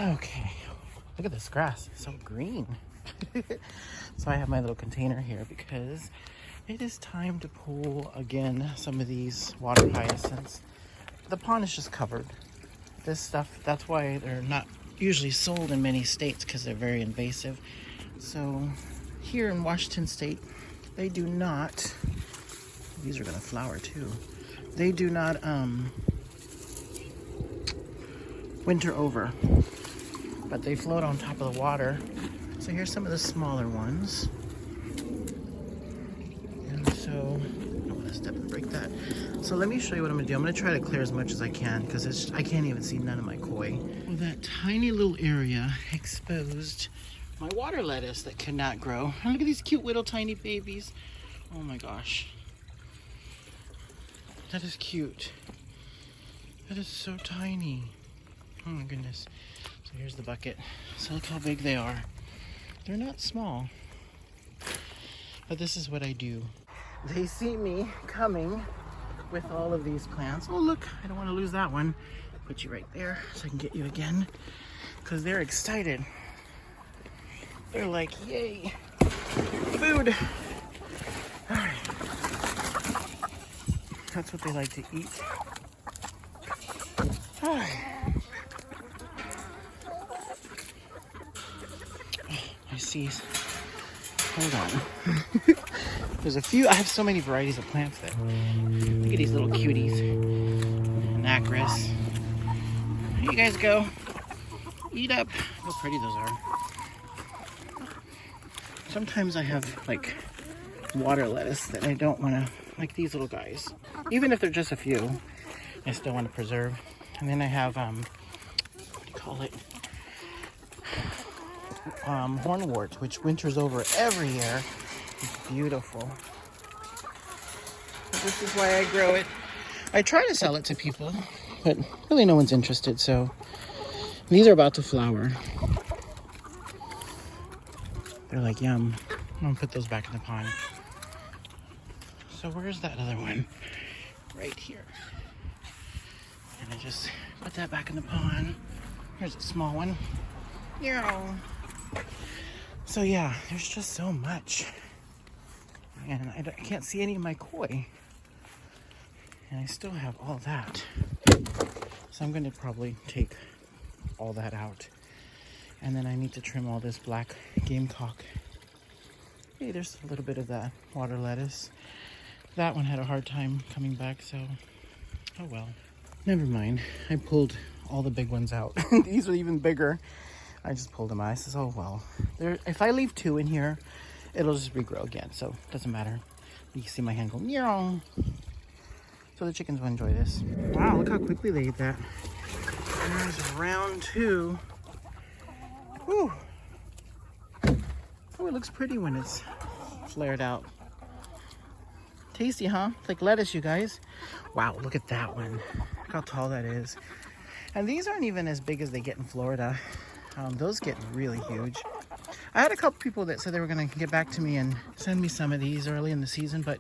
Okay, look at this grass, it's so green. So I have my little container here because it is time to pull again some of these water hyacinths. The pond is just covered. This stuff, that's why they're not usually sold in many states, because they're very invasive. So here in Washington State, they do not, these are gonna flower too. They do not winter over, but they float on top of the water. So here's some of the smaller ones. And so, I don't want to step and break that. So let me show you what I'm gonna do. I'm gonna try to clear as much as I can because I can't even see none of my koi. Well, that tiny little area exposed my water lettuce that cannot grow. And look at these cute little tiny babies. Oh my gosh. That is cute. That is so tiny. Oh my goodness. So here's the bucket. So look how big they are. They're not small. But this is what I do. They see me coming with all of these plants. Oh look, I don't want to lose that one. Put you right there so I can get you again. Because they're excited. They're like, yay, food. All right. That's what they like to eat. All right. I see. Hold on. There's a few. I have so many varieties of plants that. Look at these little cuties. Nacris. Here you guys go. Eat up. How pretty those are. Sometimes I have like water lettuce that I don't want to, like these little guys. Even if they're just a few, I still want to preserve. And then I have, what do you call it? Hornwort, which winters over every year. It's beautiful. This is why I grow it. I try to sell it to people, but really no one's interested, so these are about to flower. They're like, yum. I'm gonna put those back in the pond. So where's that other one? Right here. And I just put that back in the pond. Here's a small one. Yeah. So yeah, there's just so much. And I can't see any of my koi. And I still have all that. So I'm gonna probably take all that out. And then I need to trim all this black gamecock. Hey, there's a little bit of that water lettuce. That one had a hard time coming back, so oh well. Never mind. I pulled all the big ones out. These are even bigger. I just pulled them out. I says, oh well. If I leave two in here, it'll just regrow again, so it doesn't matter. You can see my hand go meow. So the chickens will enjoy this. Wow, look how quickly they ate that. There's round two. Whew. Oh, it looks pretty when it's flared out. Tasty, huh? It's like lettuce, you guys. Wow, look at that one. Look how tall that is. And these aren't even as big as they get in Florida. Those get really huge. I had a couple people that said they were going to get back to me and send me some of these early in the season, but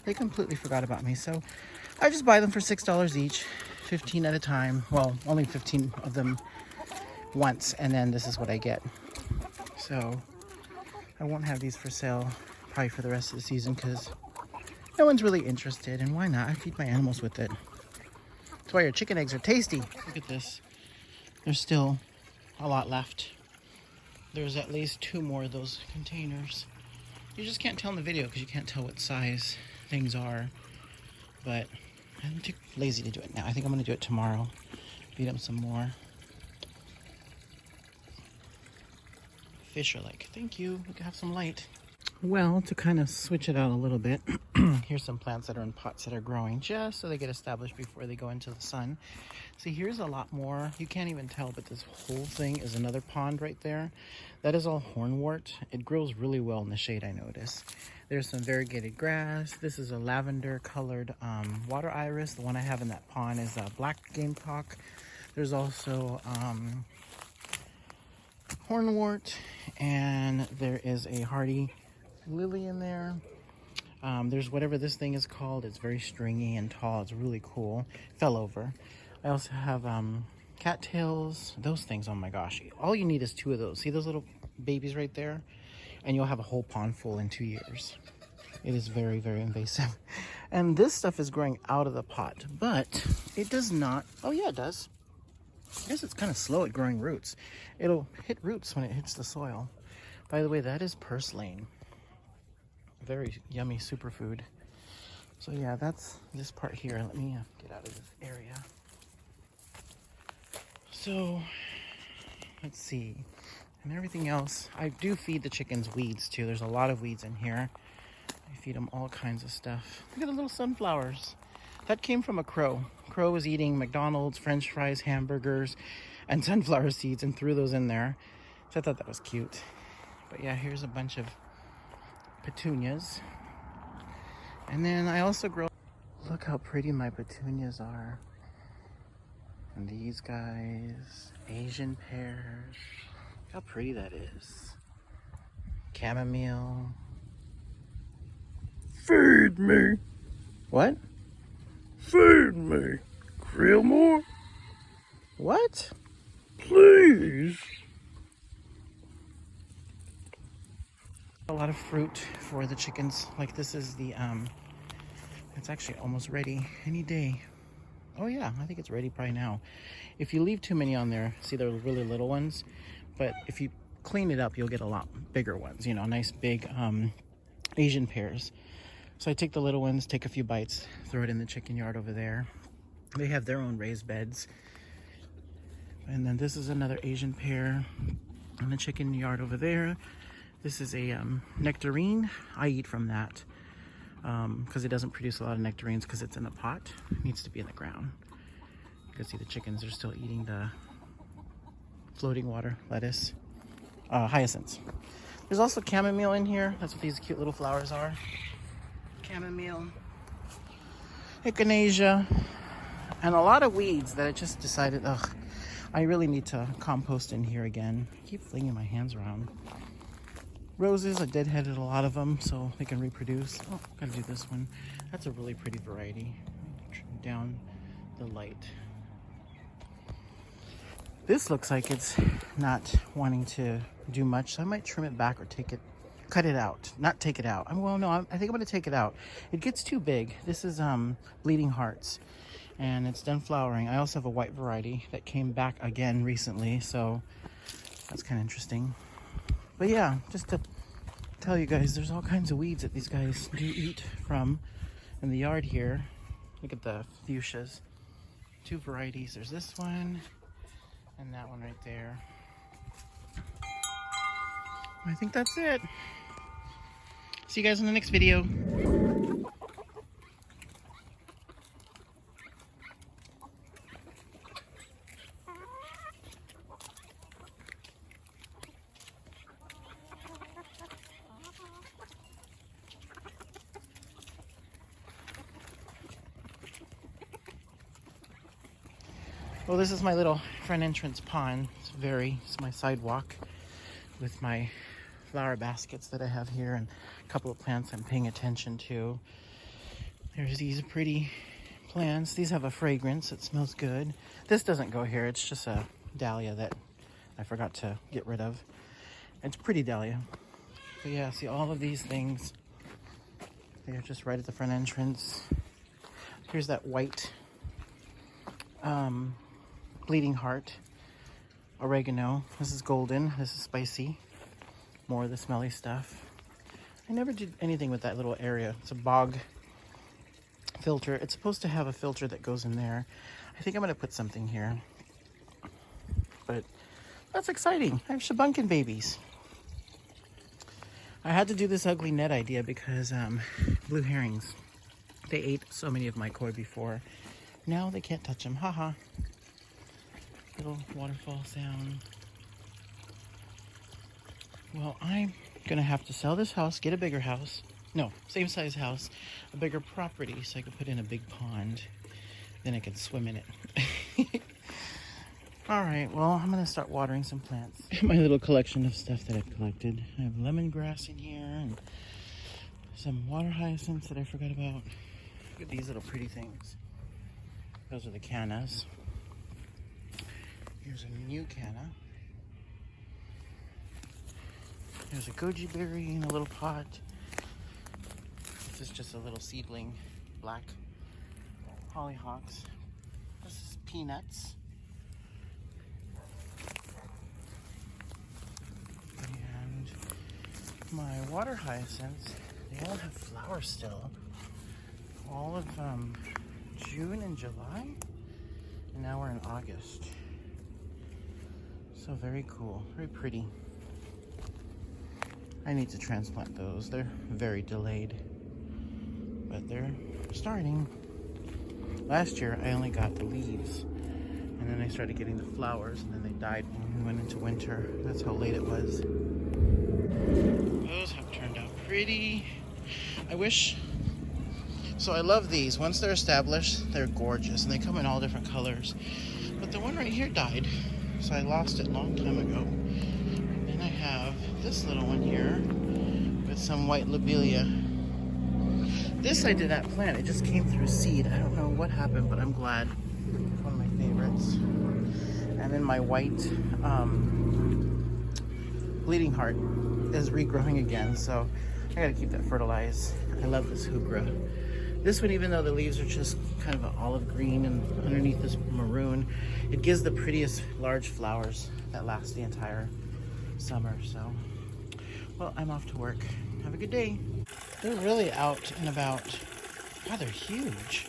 they completely forgot about me. So I just buy them for $6 each, 15 at a time. Well, only 15 of them once, and then this is what I get. So I won't have these for sale probably for the rest of the season because no one's really interested, and why not? I feed my animals with it. That's why your chicken eggs are tasty. Look at this. There's still a lot left. There's at least 2 more of those containers. You just can't tell in the video because you can't tell what size things are. But I'm too lazy to do it now. I think I'm going to do it tomorrow. Feed them some more. Fish are like, thank you, we can have some light. Well, to kind of switch it out a little bit, here's some plants that are in pots that are growing just so they get established before they go into the sun. See, here's a lot more. You can't even tell, but this whole thing is another pond right there. That is all hornwort. It grows really well in the shade, I notice. There's some variegated grass. This is a lavender colored water iris. The one I have in that pond is a black gamecock. There's also hornwort, and there is a hardy lily in there. There's whatever this thing is called. It's very stringy and tall. It's really cool. Fell over. I also have cattails, those things. Oh my gosh, all you need is 2 of those. See those little babies right there? And you'll have a whole pond full in 2 years. It is very, very invasive. And this stuff is growing out of the pot, but it does not. Oh yeah, it does. I guess it's kind of slow at growing roots. It'll hit roots when it hits the soil. By the way, that is purslane. Very yummy superfood. So yeah, that's this part here. Let me get out of this area. So let's see. And everything else, I do feed the chickens weeds too. There's a lot of weeds in here. I feed them all kinds of stuff. Look at the little sunflowers. That came from a crow. Crow was eating McDonald's, French fries, hamburgers, and sunflower seeds and threw those in there. So I thought that was cute. But yeah, here's a bunch of petunias. And then I also grow, look how pretty my petunias are. And these guys, Asian pears. Look how pretty that is. Chamomile. Feed me. What? Feed me. Grill more? What? Please. A lot of fruit for the chickens. Like this is the, it's actually almost ready any day. Oh yeah, I think it's ready probably now. If you leave too many on there, see they're really little ones, but if you clean it up, you'll get a lot bigger ones, you know, nice big Asian pears. So I take the little ones, take a few bites, throw it in the chicken yard over there. They have their own raised beds. And then this is another Asian pear in the chicken yard over there. This is a nectarine. I eat from that because it doesn't produce a lot of nectarines because it's in a pot. It needs to be in the ground. You can see the chickens are still eating the floating water lettuce. Hyacinths. There's also chamomile in here. That's what these cute little flowers are. Chamomile, echinacea, and a lot of weeds that I just decided, I really need to compost in here again. I keep flinging my hands around. Roses, I deadheaded a lot of them so they can reproduce. Oh, gotta do this one. That's a really pretty variety. Trim down the light. This looks like it's not wanting to do much, so I might trim it back or cut it out. Not take it out. Well, no, I think I'm gonna take it out. It gets too big. This is bleeding hearts, and it's done flowering. I also have a white variety that came back again recently, so that's kind of interesting. But yeah, just to tell you guys, there's all kinds of weeds that these guys do eat from in the yard here. Look at the fuchsias. 2 varieties. There's this one and that one right there. I think that's it. See you guys in the next video. Well, this is my little front entrance pond. It's my sidewalk with my flower baskets that I have here and a couple of plants I'm paying attention to. There's these pretty plants. These have a fragrance. It smells good. This doesn't go here. It's just a dahlia that I forgot to get rid of. It's pretty dahlia. But yeah, see all of these things. They're just right at the front entrance. Here's that white bleeding heart, oregano. This is golden. This is spicy. More of the smelly stuff. I never did anything with that little area. It's a bog filter. It's supposed to have a filter that goes in there. I think I'm going to put something here. But that's exciting. I have shabunkin babies. I had to do this ugly net idea because blue herrings, they ate so many of my koi before. Now they can't touch them. Haha. Little waterfall sound. Well, I'm gonna have to sell this house, get a bigger house. No, same size house, a bigger property so I can put in a big pond. Then I can swim in it. All right, well, I'm gonna start watering some plants. My little collection of stuff that I've collected. I have lemongrass in here and some water hyacinths that I forgot about. Look at these little pretty things. Those are the cannas. Here's a new canna. There's a goji berry in a little pot. This is just a little seedling black hollyhocks. This is peanuts. And my water hyacinths, they all have flowers still. All of June and July. And now we're in August. So very cool, very pretty. I need to transplant those. They're very delayed, but they're starting. Last year, I only got the leaves, and then I started getting the flowers, and then they died when we went into winter. That's how late it was. Those have turned out pretty. I wish... So I love these. Once they're established, they're gorgeous, and they come in all different colors. But the one right here died, so I lost it a long time ago. Then I have this little one here with some white lobelia. This I did not plant. It just came through seed. I don't know what happened, but I'm glad. It's one of my favorites. And then my white bleeding heart is regrowing again, so I gotta keep that fertilized. I love this hubra. This one, even though the leaves are just kind of an olive green and underneath this maroon, it gives the prettiest large flowers that last the entire summer. So, well, I'm off to work. Have a good day. They're really out and about. God, they're huge.